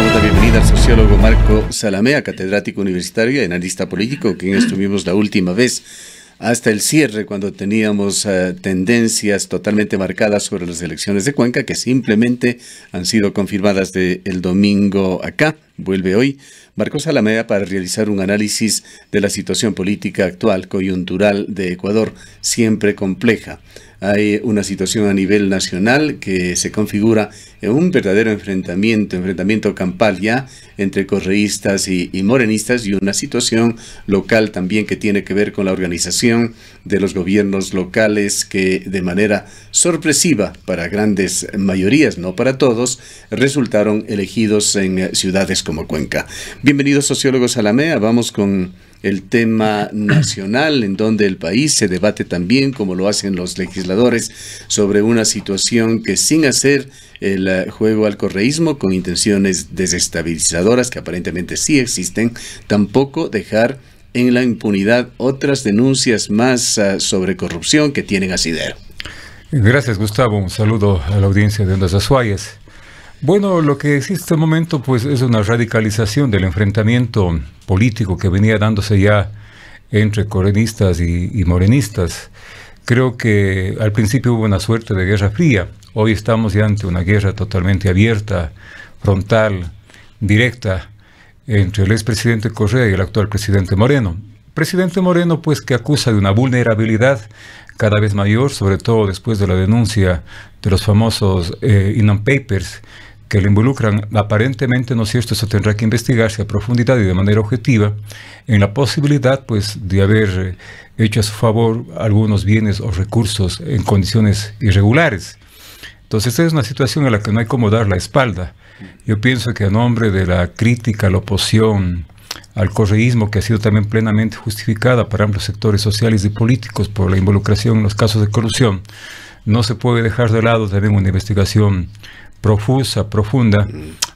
damos la bienvenida al sociólogo Marco Zalamea, catedrático universitario y analista político, con quien estuvimos la última vez hasta el cierre, cuando teníamos tendencias totalmente marcadas sobre las elecciones de Cuenca, que simplemente han sido confirmadas el domingo acá. Vuelve hoy Marco Zalamea para realizar un análisis de la situación política actual, coyuntural de Ecuador, siempre compleja. Hay una situación a nivel nacional que se configura en un verdadero enfrentamiento campal ya entre correístas y morenistas, y una situación local también que tiene que ver con la organización de los gobiernos locales que de manera sorpresiva para grandes mayorías, no para todos, resultaron elegidos en ciudades como Cuenca. Bienvenido, sociólogo Zalamea. Vamos con el tema nacional, en donde el país se debate también, como lo hacen los legisladores, sobre una situación que, sin hacer el juego al correísmo con intenciones desestabilizadoras, que aparentemente sí existen, tampoco dejar en la impunidad otras denuncias más sobre corrupción que tienen asidero. Gracias, Gustavo. Un saludo a la audiencia de Ondas Azuayas. Bueno, lo que existe en este momento pues es una radicalización del enfrentamiento político que venía dándose ya entre correístas y morenistas. Creo que al principio hubo una suerte de guerra fría. Hoy estamos ya ante una guerra totalmente abierta, frontal, directa, entre el expresidente Correa y el actual presidente Moreno. Presidente Moreno pues que acusa de una vulnerabilidad cada vez mayor, sobre todo después de la denuncia de los famosos Inland Papers, que le involucran aparentemente, ¿no es cierto?, eso tendrá que investigarse a profundidad y de manera objetiva, en la posibilidad pues de haber hecho a su favor algunos bienes o recursos en condiciones irregulares. Entonces esta es una situación a la que no hay como dar la espalda. Yo pienso que a nombre de la crítica a la oposición, al correísmo, que ha sido también plenamente justificada para amplios sectores sociales y políticos por la involucración en los casos de corrupción, no se puede dejar de lado también una investigación profusa, profunda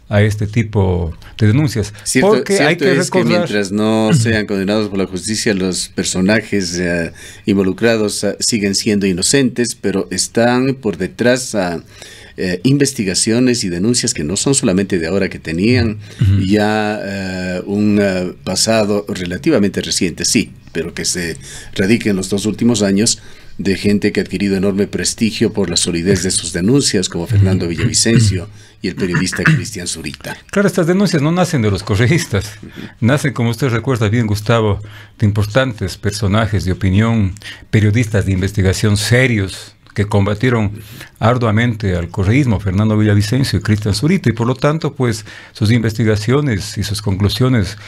a este tipo de denuncias. Cierto hay que recordar que mientras no sean condenados por la justicia, los personajes involucrados siguen siendo inocentes, pero están por detrás investigaciones y denuncias que no son solamente de ahora, que tenían ya un pasado relativamente reciente, sí, pero que se radica en los 2 últimos años, de gente que ha adquirido enorme prestigio por la solidez de sus denuncias, como Fernando Villavicencio y el periodista Cristian Zurita. Claro, estas denuncias no nacen de los correístas, nacen, como usted recuerda bien, Gustavo, de importantes personajes de opinión, periodistas de investigación serios, que combatieron arduamente al correísmo, Fernando Villavicencio y Cristian Zurita, y por lo tanto, pues, sus investigaciones y sus conclusiones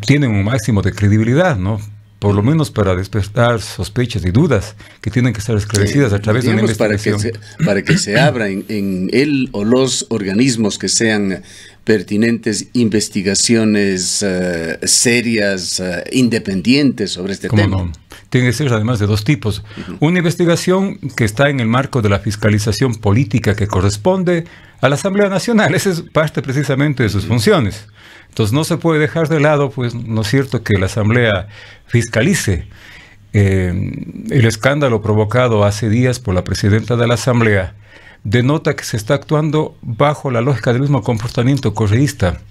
tienen un máximo de credibilidad, ¿no? Por lo menos para despertar sospechas y dudas que tienen que estar esclarecidas a través de una investigación. Para que se abra en él o los organismos que sean pertinentes investigaciones serias, independientes sobre este tema. No? Tiene que ser además de 2 tipos. Una investigación que está en el marco de la fiscalización política que corresponde a la Asamblea Nacional. Esa es parte precisamente de sus funciones. Entonces no se puede dejar de lado, pues, no es cierto, que la Asamblea fiscalice el escándalo provocado hace días por la presidenta de la Asamblea. Denota que se está actuando bajo la lógica del mismo comportamiento correísta.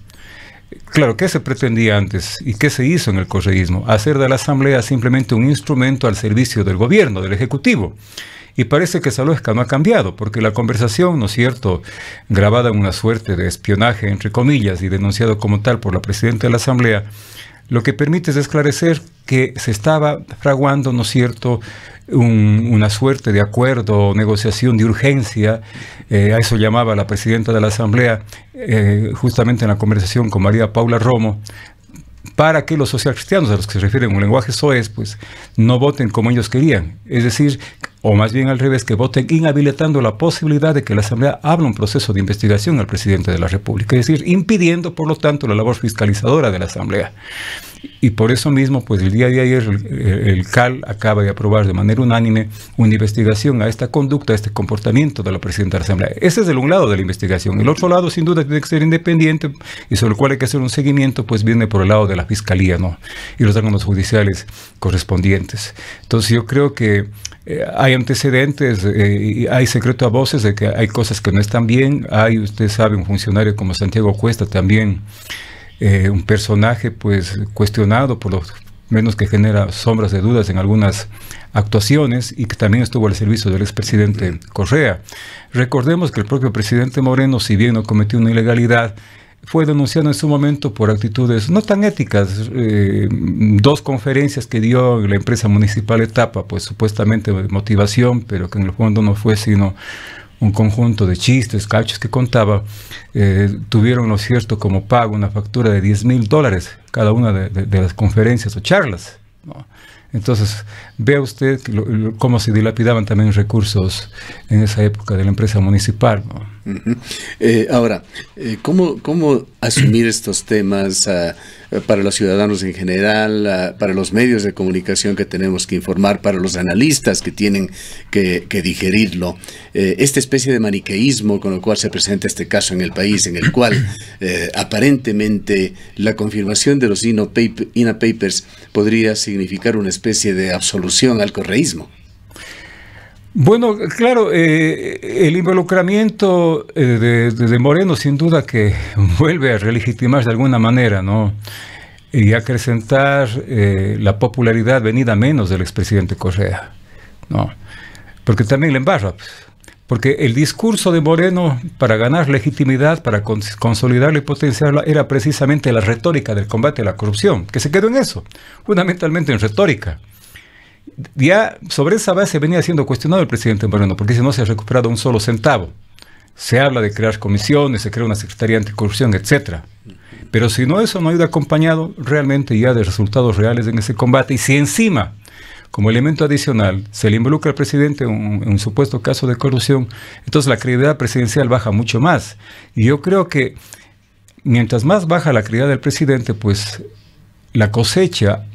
Claro, ¿qué se pretendía antes y qué se hizo en el correísmo? Hacer de la Asamblea simplemente un instrumento al servicio del gobierno, del Ejecutivo. Y parece que esa lógica no ha cambiado, porque la conversación, ¿no es cierto?, grabada en una suerte de espionaje, entre comillas, y denunciado como tal por la presidenta de la Asamblea, lo que permite es esclarecer que se estaba fraguando, ¿no es cierto?, una suerte de acuerdo, negociación de urgencia, a eso llamaba la presidenta de la Asamblea, justamente en la conversación con María Paula Romo, para que los socialcristianos, a los que se refieren en un lenguaje soez, pues no voten como ellos querían. Es decir, o más bien al revés, que voten inhabilitando la posibilidad de que la Asamblea abra un proceso de investigación al presidente de la República. Es decir, impidiendo, por lo tanto, la labor fiscalizadora de la Asamblea. Y por eso mismo, pues el día de ayer el CAL acaba de aprobar de manera unánime una investigación a esta conducta, a este comportamiento de la presidenta de la Asamblea. Ese es el un lado de la investigación. El otro lado, sin duda, tiene que ser independiente y sobre el cual hay que hacer un seguimiento, pues viene por el lado de la Fiscalía, ¿no?, y los órganos judiciales correspondientes. Entonces yo creo que hay antecedentes, hay secreto a voces de que hay cosas que no están bien. Hay, usted sabe, un funcionario como Santiago Cuesta también, un personaje pues cuestionado, por lo menos que genera sombras de dudas en algunas actuaciones, y que también estuvo al servicio del expresidente Correa. Recordemos que el propio presidente Moreno, si bien no cometió una ilegalidad, fue denunciado en su momento por actitudes no tan éticas. 2 conferencias que dio en la empresa municipal Etapa, pues supuestamente de motivación, pero que en el fondo no fue sino un conjunto de chistes, cachos que contaba, tuvieron, lo cierto, como pago una factura de $10,000 cada una de las conferencias o charlas, ¿no? Entonces, vea usted cómo se dilapidaban también recursos en esa época de la empresa municipal, ¿no? Ahora, ¿cómo asumir estos temas para los ciudadanos en general, para los medios de comunicación que tenemos que informar, para los analistas que tienen que digerirlo? Esta especie de maniqueísmo con el cual se presenta este caso en el país, en el cual aparentemente la confirmación de los INAH Papers podría significar una especie de absolución al correísmo. Bueno, claro, el involucramiento de Moreno sin duda que vuelve a relegitimar de alguna manera, ¿no? Y acrecentar la popularidad venida menos del expresidente Correa, ¿no? Porque también le embarra, pues. Porque el discurso de Moreno para ganar legitimidad, para consolidarla y potenciarla, era precisamente la retórica del combate a la corrupción, que se quedó en eso, fundamentalmente en retórica. Ya sobre esa base venía siendo cuestionado el presidente Moreno, porque si no se ha recuperado un solo centavo. Se habla de crear comisiones, se crea una secretaría anticorrupción, etc. Pero si no, eso no ha ido acompañado realmente ya de resultados reales en ese combate. Y si encima, como elemento adicional, se le involucra al presidente en un supuesto caso de corrupción, entonces la credibilidad presidencial baja mucho más. Y yo creo que mientras más baja la credibilidad del presidente, pues la cosecha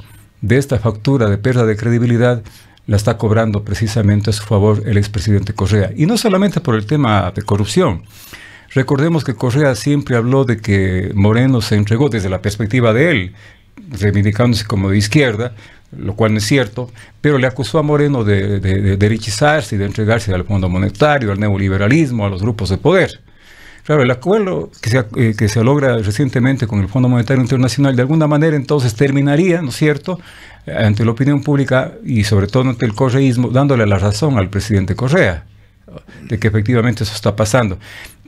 de esta factura de pérdida de credibilidad la está cobrando precisamente a su favor el expresidente Correa. Y no solamente por el tema de corrupción. Recordemos que Correa siempre habló de que Moreno se entregó desde la perspectiva de él, reivindicándose como de izquierda, lo cual no es cierto, pero le acusó a Moreno de derechizarse y de entregarse al Fondo Monetario, al neoliberalismo, a los grupos de poder. Claro, el acuerdo que se logra recientemente con el Fondo Monetario Internacional, de alguna manera entonces terminaría, ¿no es cierto?, ante la opinión pública y sobre todo ante el correísmo, dándole la razón al presidente Correa, de que efectivamente eso está pasando.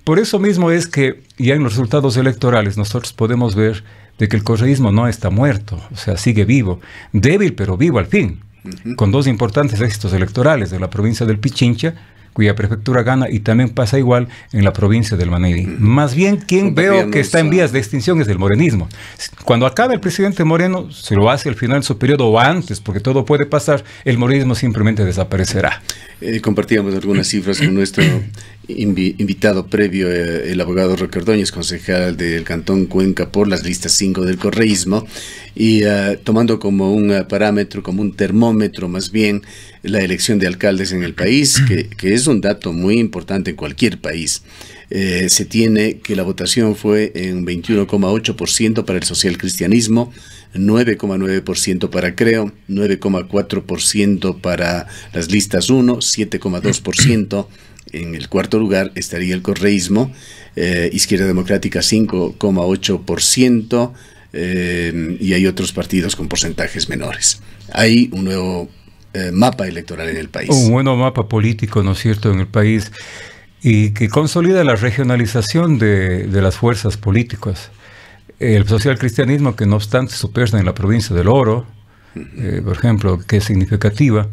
Por eso mismo es que ya en los resultados electorales nosotros podemos ver de que el correísmo no está muerto, o sea, sigue vivo, débil pero vivo al fin, con 2 importantes éxitos electorales de la provincia del Pichincha, cuya prefectura gana, y también pasa igual en la provincia del Manabí. Más bien, quien veo que está en vías de extinción es el morenismo. Cuando acabe el presidente Moreno, se lo hace al final de su periodo o antes, porque todo puede pasar, el morenismo simplemente desaparecerá. Compartíamos algunas cifras con nuestro invitado previo, el abogado Roque Ordóñez, concejal del Cantón Cuenca por las listas 5 del correísmo, y tomando como un parámetro, como un termómetro más bien, la elección de alcaldes en el país, que es un dato muy importante en cualquier país. Se tiene que la votación fue en 21,8% para el socialcristianismo, 9,9% para Creo, 9,4% para las listas 1, 7,2%. En el cuarto lugar estaría el correísmo, Izquierda Democrática 5,8%, y hay otros partidos con porcentajes menores. Hay un nuevo mapa electoral en el país. Un nuevo mapa político, ¿no es cierto?, en el país, y que consolida la regionalización de las fuerzas políticas. El socialcristianismo, que no obstante superna en la provincia del Oro, por ejemplo, que es significativa,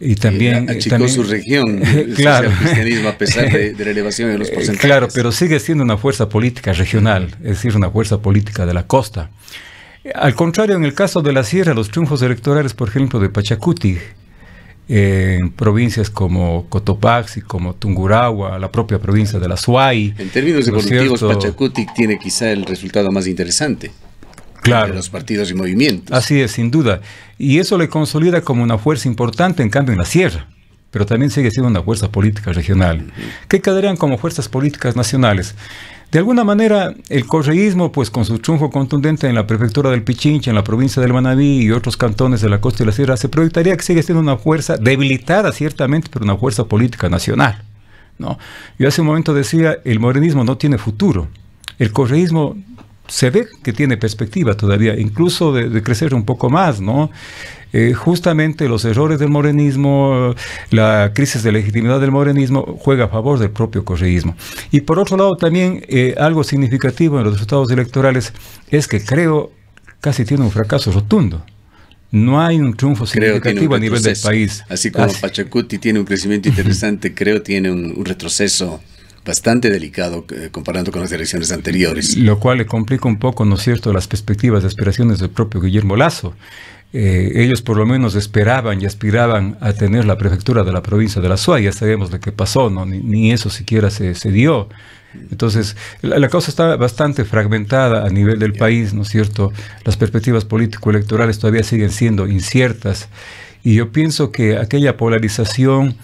y también achicó su región, claro, el cristianismo, a pesar de la elevación de los porcentajes. Claro, pero sigue siendo una fuerza política regional, es decir, una fuerza política de la costa. Al contrario, en el caso de la sierra, los triunfos electorales, por ejemplo, de Pachacuti, en provincias como Cotopaxi, como Tungurahua, la propia provincia de la Suay. En términos evolutivos, Pachacuti tiene quizá el resultado más interesante. Claro. De los partidos y movimientos. Así es, sin duda. Y eso le consolida como una fuerza importante, en cambio, en la sierra. Pero también sigue siendo una fuerza política regional. ¿Qué quedarían como fuerzas políticas nacionales? De alguna manera, el correísmo, pues con su triunfo contundente en la prefectura del Pichincha, en la provincia del Manabí y otros cantones de la costa y la sierra, se proyectaría que sigue siendo una fuerza debilitada ciertamente, pero una fuerza política nacional, ¿no? Yo hace un momento decía, el morenismo no tiene futuro. El correísmo se ve que tiene perspectiva todavía, incluso de crecer un poco más, ¿no? Justamente los errores del morenismo, la crisis de legitimidad del morenismo juega a favor del propio correísmo. Y por otro lado también algo significativo en los resultados electorales es que creo casi tiene un fracaso rotundo. No hay un triunfo significativo a nivel del país. Así como Pachacuti tiene un crecimiento interesante, creo tiene un retroceso bastante delicado comparando con las elecciones anteriores. Lo cual le complica un poco, ¿no es cierto?, las perspectivas, las aspiraciones del propio Guillermo Lasso. Ellos por lo menos esperaban y aspiraban a tener la prefectura de la provincia de la Suay. Ya sabemos lo que pasó, ¿no? Ni eso siquiera se dio. Entonces, la causa está bastante fragmentada a nivel del país, ¿no es cierto? Las perspectivas político-electorales todavía siguen siendo inciertas. Y yo pienso que aquella polarización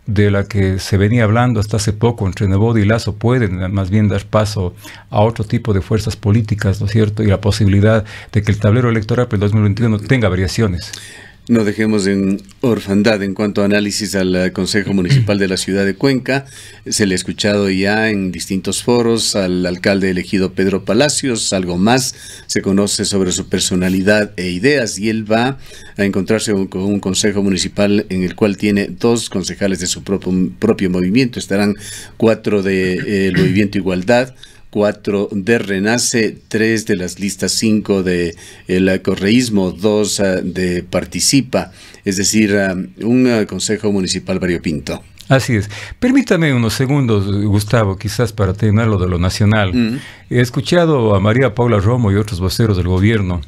de la que se venía hablando hasta hace poco entre Nebot y Lasso pueden más bien dar paso a otro tipo de fuerzas políticas, ¿no es cierto? Y la posibilidad de que el tablero electoral para el 2021 tenga variaciones. No dejemos en orfandad en cuanto a análisis al Consejo Municipal de la ciudad de Cuenca. Se le ha escuchado ya en distintos foros al alcalde elegido Pedro Palacios. Algo más se conoce sobre su personalidad e ideas, y él va a encontrarse con un Consejo Municipal en el cual tiene 2 concejales de su propio movimiento. Estarán 4 del Movimiento Igualdad, 4 de Renace, 3 de las listas 5 de el correísmo, 2 de Participa, es decir, un consejo municipal variopinto. Así es. Permítame unos segundos, Gustavo, quizás para terminar lo de lo nacional. He escuchado a María Paula Romo y otros voceros del gobierno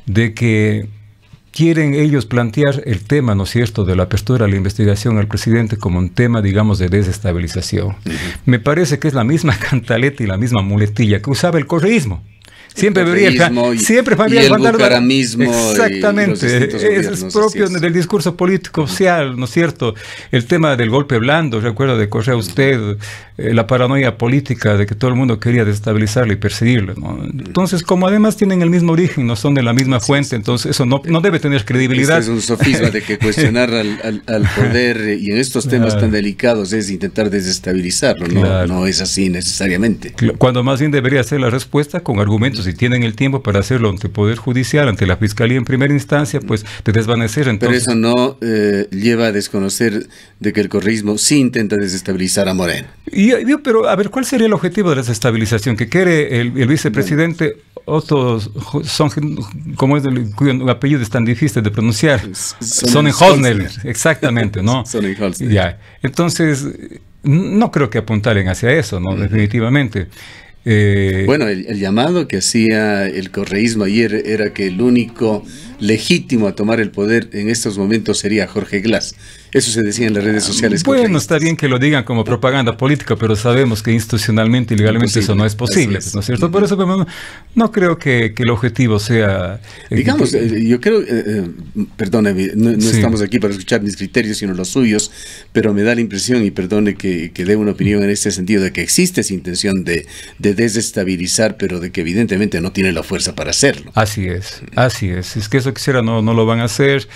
de que quieren ellos plantear el tema, ¿no es cierto?, de la apertura a la investigación al presidente como un tema, digamos, de desestabilización. Me parece que es la misma cantaleta y la misma muletilla que usaba el correísmo. Siempre vería el bucaramismo. Exactamente, es propio del discurso político social, ¿no es cierto? El tema del golpe blando, recuerda de Correa usted, la paranoia política de que todo el mundo quería desestabilizarle y perseguirle, ¿no? Entonces, como además tienen el mismo origen, no son de la misma fuente, entonces eso no debe tener credibilidad. Es un sofisma de que cuestionar al poder y en estos temas tan delicados es intentar desestabilizarlo, ¿no? No es así necesariamente. Cuando más bien debería ser la respuesta con argumentos. Si tienen el tiempo para hacerlo ante el Poder Judicial, ante la Fiscalía en primera instancia, pues de desvanecer. Entonces... Pero eso no lleva a desconocer de que el correísmo sí intenta desestabilizar a Moreno. Pero, a ver, ¿cuál sería el objetivo de la desestabilización? Que quiere el vicepresidente Otto, como es cuyo apellido es tan difícil de pronunciar, Sonnenholzner, exactamente, ¿no? Sonnenholzner. Ya. Entonces, no creo que apuntalen hacia eso, ¿no? Definitivamente. Bueno, el llamado que hacía el correísmo ayer era que el único legítimo a tomar el poder en estos momentos sería Jorge Glass. Eso se decía en las redes sociales. Bueno, está bien que lo digan como propaganda política, pero sabemos que institucionalmente y legalmente eso no es posible, ¿no es cierto? Por eso no creo que el objetivo sea... Digamos, yo creo, perdóneme, no estamos aquí para escuchar mis criterios, sino los suyos, pero me da la impresión, y perdone que dé una opinión en este sentido, de que existe esa intención de desestabilizar, pero de que evidentemente no tiene la fuerza para hacerlo. Así es. Es que eso quisiera, no lo van a hacer.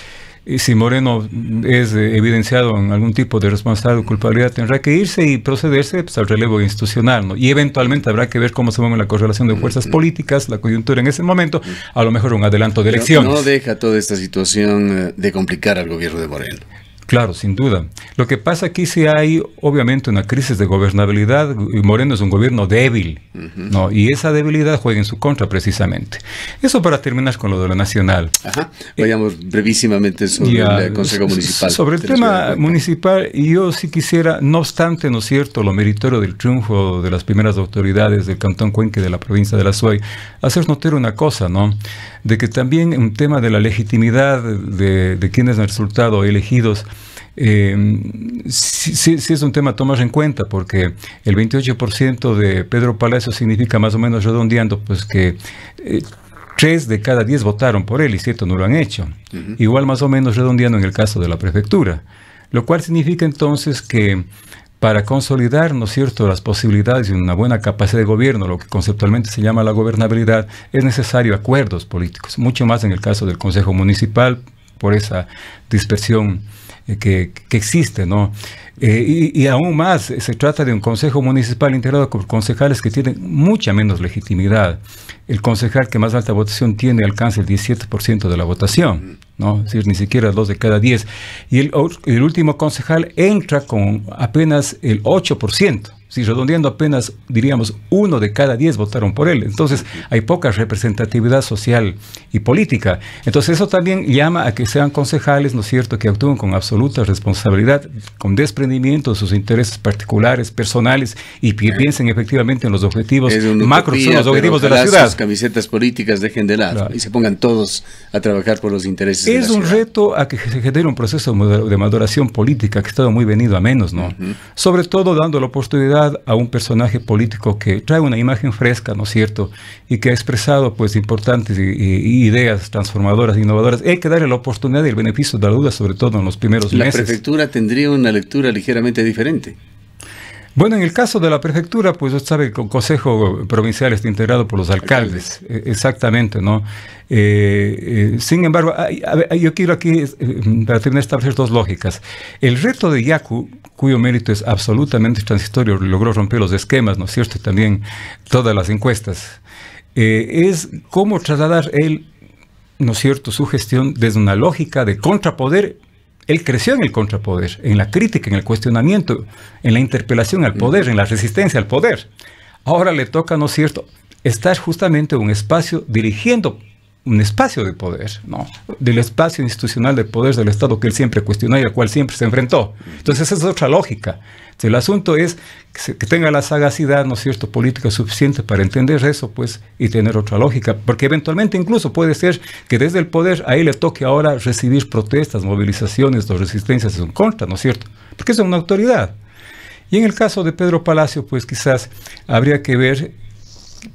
Y si Moreno es evidenciado en algún tipo de responsabilidad o culpabilidad, tendrá que irse y procederse pues, al relevo institucional, ¿no? Y eventualmente habrá que ver cómo se mueve la correlación de fuerzas políticas, la coyuntura en ese momento, a lo mejor un adelanto de elecciones. No deja toda esta situación de complicar al gobierno de Moreno. Claro, sin duda. Lo que pasa aquí sí hay, obviamente, una crisis de gobernabilidad. Moreno es un gobierno débil, ¿no? Y esa debilidad juega en su contra, precisamente. Eso para terminar con lo de lo nacional. Ajá. Vayamos brevísimamente sobre el Consejo Municipal. Sobre el tema municipal, yo sí quisiera, no obstante, ¿no es cierto?, lo meritorio del triunfo de las primeras autoridades del Cantón Cuenca y de la provincia de la Suay, hacer notar una cosa, ¿no?, de que también un tema de la legitimidad de quienes han resultado elegidos, sí es un tema a tomar en cuenta, porque el 28% de Pedro Palacios significa, más o menos redondeando, pues que 3 de cada 10 votaron por él y 7 no lo han hecho. Igual más o menos redondeando en el caso de la prefectura, lo cual significa entonces que para consolidar, ¿no es cierto?, las posibilidades de una buena capacidad de gobierno, lo que conceptualmente se llama la gobernabilidad, es necesario acuerdos políticos, mucho más en el caso del Consejo Municipal, por esa dispersión que existe, ¿no? Y aún más, se trata de un consejo municipal integrado por concejales que tienen mucha menos legitimidad. El concejal que más alta votación tiene alcanza el 17% de la votación, ¿no? Es decir, ni siquiera 2 de cada 10. Y el último concejal entra con apenas el 8%. Si redondeando apenas, diríamos, 1 de cada 10 votaron por él. Entonces, hay poca representatividad social y política. Entonces, eso también llama a que sean concejales, ¿no es cierto?, que actúen con absoluta responsabilidad, con desprendimiento de sus intereses particulares, personales, y que piensen efectivamente en los objetivos macros, son los objetivos de la ciudad. Sus camisetas políticas dejen de lado, claro, y se pongan todos a trabajar por los intereses de la ciudad. Es un reto a que se genere un proceso de maduración política que ha estado muy venido a menos, ¿no? Sobre todo dando la oportunidad a un personaje político que trae una imagen fresca, ¿no es cierto?, y que ha expresado pues importantes ideas transformadoras, innovadoras. Hay que darle la oportunidad y el beneficio de la duda, sobre todo en los primeros meses. La prefectura tendría una lectura ligeramente diferente. Bueno, en el caso de la prefectura, pues usted sabe que el Consejo Provincial está integrado por los alcaldes, exactamente, ¿no? Sin embargo, yo quiero aquí, para terminar, establecer dos lógicas. El reto de Yacu, cuyo mérito es absolutamente transitorio, logró romper los esquemas, ¿no es cierto?, y también todas las encuestas, es cómo trasladar él, ¿no es cierto?, su gestión desde una lógica de contrapoder. Él creció en el contrapoder, en la crítica, en el cuestionamiento, en la interpelación al poder, en la resistencia al poder. Ahora le toca, ¿no es cierto?, estar justamente en un espacio, dirigiendo un espacio de poder, ¿no?, del espacio institucional de poder del Estado que él siempre cuestionó y al cual siempre se enfrentó. Entonces esa es otra lógica. El asunto es que tenga la sagacidad, ¿no es cierto?, política suficiente para entender eso, pues, y tener otra lógica, porque eventualmente incluso puede ser que desde el poder a él le toque ahora recibir protestas, movilizaciones o resistencias en su contra, ¿no es cierto?, porque es una autoridad. Y en el caso de Pedro Palacio, pues quizás habría que ver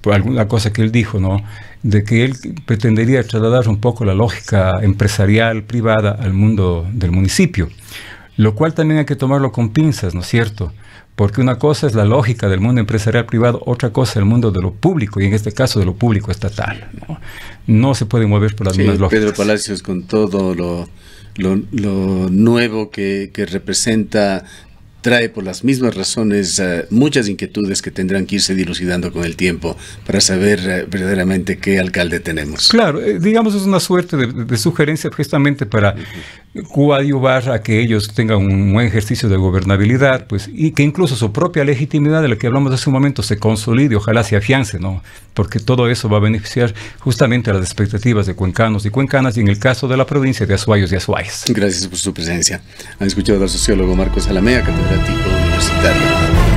por alguna cosa que él dijo, ¿no?, de que él pretendería trasladar un poco la lógica empresarial, privada, al mundo del municipio, lo cual también hay que tomarlo con pinzas, ¿no es cierto?, porque una cosa es la lógica del mundo empresarial privado, otra cosa el mundo de lo público, y en este caso de lo público estatal, ¿no? No se puede mover por las mismas lógicas. Pedro Palacios, con todo lo nuevo que representa, trae por las mismas razones muchas inquietudes que tendrán que irse dilucidando con el tiempo para saber verdaderamente qué alcalde tenemos. Claro, digamos, es una suerte de sugerencia justamente para coadyuvar a que ellos tengan un buen ejercicio de gobernabilidad, pues, y que incluso su propia legitimidad, de la que hablamos hace un momento, se consolide, ojalá se afiance, ¿no?, porque todo eso va a beneficiar justamente a las expectativas de cuencanos y cuencanas, y en el caso de la provincia, de azuayos y azuayas. Gracias por su presencia. Han escuchado al sociólogo Marcos Alamea, catedrático universitario.